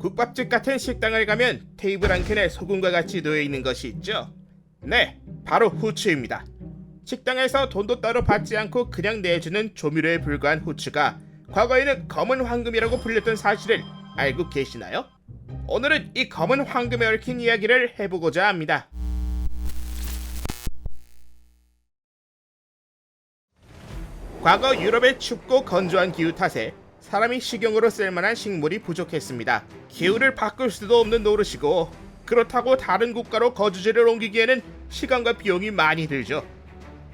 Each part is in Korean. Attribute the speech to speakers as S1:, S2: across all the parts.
S1: 국밥집 같은 식당을 가면 테이블 한 켠에 소금과 같이 놓여있는 것이 있죠. 네, 바로 후추입니다. 식당에서 돈도 따로 받지 않고 그냥 내주는 조미료에 불과한 후추가 과거에는 검은 황금이라고 불렸던 사실을 알고 계시나요? 오늘은 이 검은 황금에 얽힌 이야기를 해보고자 합니다. 과거 유럽의 춥고 건조한 기후 탓에 사람이 식용으로 쓸만한 식물이 부족했습니다. 기후를 바꿀 수도 없는 노릇이고, 그렇다고 다른 국가로 거주지를 옮기기에는 시간과 비용이 많이 들죠.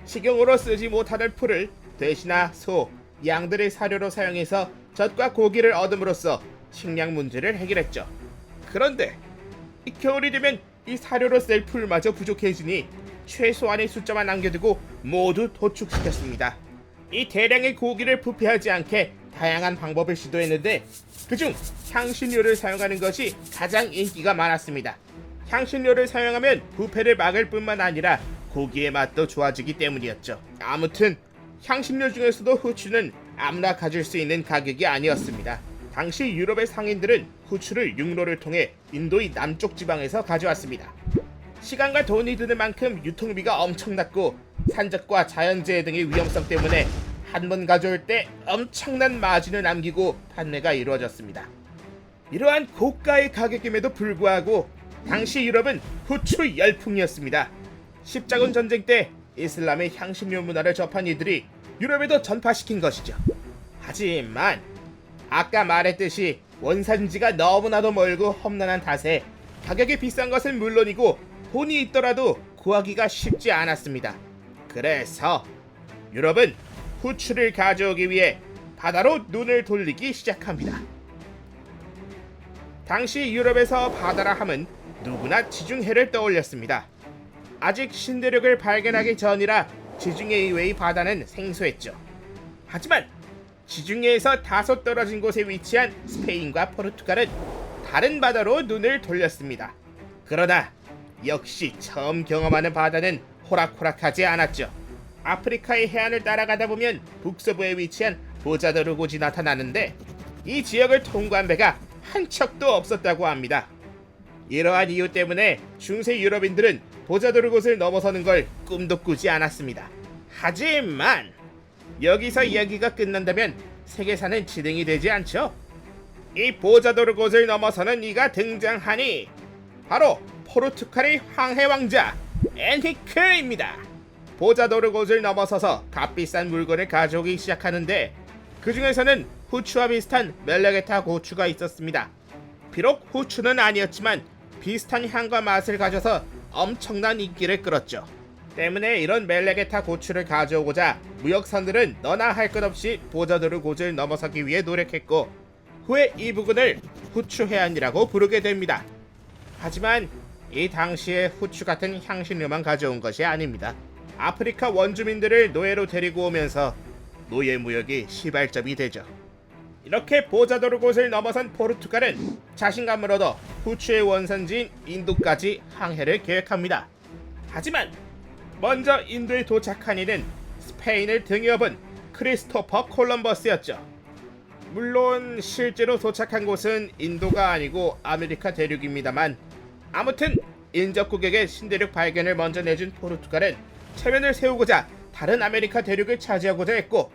S1: 식용으로 쓰지 못하는 풀을 돼지나 소, 양들의 사료로 사용해서 젖과 고기를 얻음으로써 식량 문제를 해결했죠. 그런데 이 겨울이 되면 이 사료로 쓸 풀마저 부족해지니 최소한의 숫자만 남겨두고 모두 도축시켰습니다. 이 대량의 고기를 부패하지 않게 다양한 방법을 시도했는데 그중 향신료를 사용하는 것이 가장 인기가 많았습니다. 향신료를 사용하면 부패를 막을 뿐만 아니라 고기의 맛도 좋아지기 때문이었죠. 아무튼 향신료 중에서도 후추는 아무나 가질 수 있는 가격이 아니었습니다. 당시 유럽의 상인들은 후추를 육로를 통해 인도의 남쪽 지방에서 가져왔습니다. 시간과 돈이 드는 만큼 유통비가 엄청났고 산적과 자연재해 등의 위험성 때문에 한 번 가져올 때 엄청난 마진을 남기고 판매가 이루어졌습니다. 이러한 고가의 가격임에도 불구하고 당시 유럽은 후추 열풍이었습니다. 십자군 전쟁 때 이슬람의 향신료 문화를 접한 이들이 유럽에도 전파시킨 것이죠. 하지만 아까 말했듯이 원산지가 너무나도 멀고 험난한 탓에 가격이 비싼 것은 물론이고 돈이 있더라도 구하기가 쉽지 않았습니다. 그래서 유럽은 후추를 가져오기 위해 바다로 눈을 돌리기 시작합니다. 당시 유럽에서 바다라 함은 누구나 지중해를 떠올렸습니다. 아직 신대륙을 발견하기 전이라 지중해 이외의 바다는 생소했죠. 하지만 지중해에서 다소 떨어진 곳에 위치한 스페인과 포르투갈은 다른 바다로 눈을 돌렸습니다. 그러나 역시 처음 경험하는 바다는 호락호락하지 않았죠. 아프리카의 해안을 따라가다 보면 북서부에 위치한 보자더르곳이 나타나는데 이 지역을 통과한 배가 한 척도 없었다고 합니다. 이러한 이유 때문에 중세 유럽인들은 보자더르곳을 넘어서는 걸 꿈도 꾸지 않았습니다. 하지만 여기서 이야기가 끝난다면 세계사는 진행이 되지 않죠. 이 보자도르곳을 넘어서는 이가 등장하니 바로 포르투갈의 황해 왕자 엔리크입니다. 보자도르곳을 넘어서서 값비싼 물건을 가져오기 시작하는데 그 중에서는 후추와 비슷한 멜레게타 고추가 있었습니다. 비록 후추는 아니었지만 비슷한 향과 맛을 가져서 엄청난 인기를 끌었죠. 때문에 이런 멜레게타 고추를 가져오고자 무역선들은 너나 할 것 없이 보자도르곳을 넘어서기 위해 노력했고 후에 이 부근을 후추 해안이라고 부르게 됩니다. 하지만 이 당시에 후추 같은 향신료만 가져온 것이 아닙니다. 아프리카 원주민들을 노예로 데리고 오면서 노예 무역이 시발점이 되죠. 이렇게 보자도르곳을 넘어선 포르투갈은 자신감을 얻어 후추의 원산지인 인도까지 항해를 계획합니다. 하지만 먼저 인도에 도착한 이는 스페인을 등에 업은 크리스토퍼 콜럼버스였죠. 물론 실제로 도착한 곳은 인도가 아니고 아메리카 대륙입니다만 아무튼 인접국에게 신대륙 발견을 먼저 내준 포르투갈은 체면을 세우고자 다른 아메리카 대륙을 차지하고자 했고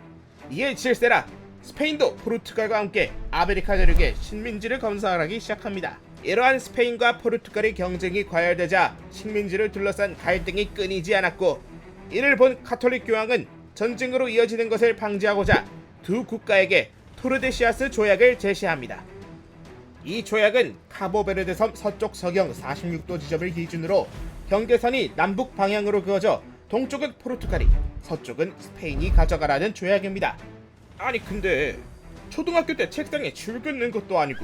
S1: 이에 질세라 스페인도 포르투갈과 함께 아메리카 대륙의 식민지를 건설하기 시작합니다. 이러한 스페인과 포르투갈의 경쟁이 과열되자 식민지를 둘러싼 갈등이 끊이지 않았고 이를 본 가톨릭 교황은 전쟁으로 이어지는 것을 방지하고자 두 국가에게 토르데시아스 조약을 제시합니다. 이 조약은 카보베르데 섬 서쪽 서경 46도 지점을 기준으로 경계선이 남북 방향으로 그어져 동쪽은 포르투갈이, 서쪽은 스페인이 가져가라는 조약입니다. 아니 근데 초등학교 때 책상에 줄 긋는 것도 아니고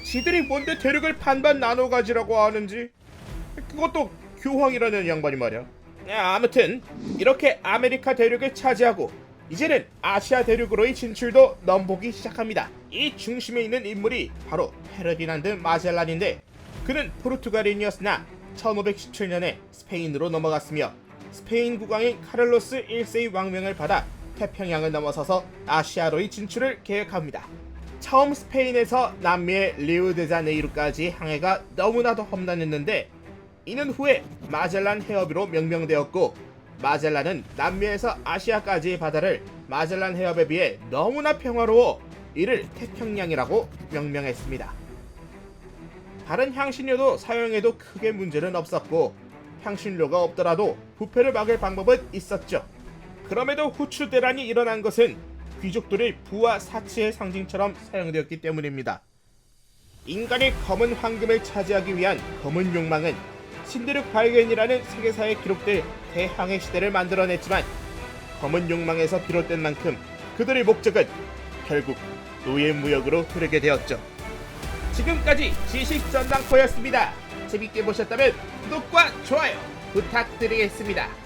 S1: 지들이 뭔데 대륙을 반반 나눠 가지라고 하는지 그것도 교황이라는 양반이 말이야. 아무튼 이렇게 아메리카 대륙을 차지하고 이제는 아시아 대륙으로의 진출도 넘보기 시작합니다. 이 중심에 있는 인물이 바로 페르디난드 마젤란인데 그는 포르투갈인이었으나 1517년에 스페인으로 넘어갔으며 스페인 국왕인 카를로스 1세의 왕명을 받아 태평양을 넘어서서 아시아로의 진출을 계획합니다. 처음 스페인에서 남미의 리우데자네이루까지 항해가 너무나도 험난했는데 이는 후에 마젤란 해협으로 명명되었고, 마젤란은 남미에서 아시아까지의 바다를 마젤란 해협에 비해 너무나 평화로워 이를 태평양이라고 명명했습니다. 다른 향신료도 사용해도 크게 문제는 없었고, 향신료가 없더라도 부패를 막을 방법은 있었죠. 그럼에도 후추 대란이 일어난 것은 귀족들의 부와 사치의 상징처럼 사용되었기 때문입니다. 인간이 검은 황금을 차지하기 위한 검은 욕망은 신대륙 발견이라는 세계사에 기록될 대항해 시대를 만들어냈지만, 검은 욕망에서 비롯된 만큼 그들의 목적은 결국 노예 무역으로 흐르게 되었죠. 지금까지 지식전당포였습니다. 재밌게 보셨다면 구독과 좋아요 부탁드리겠습니다.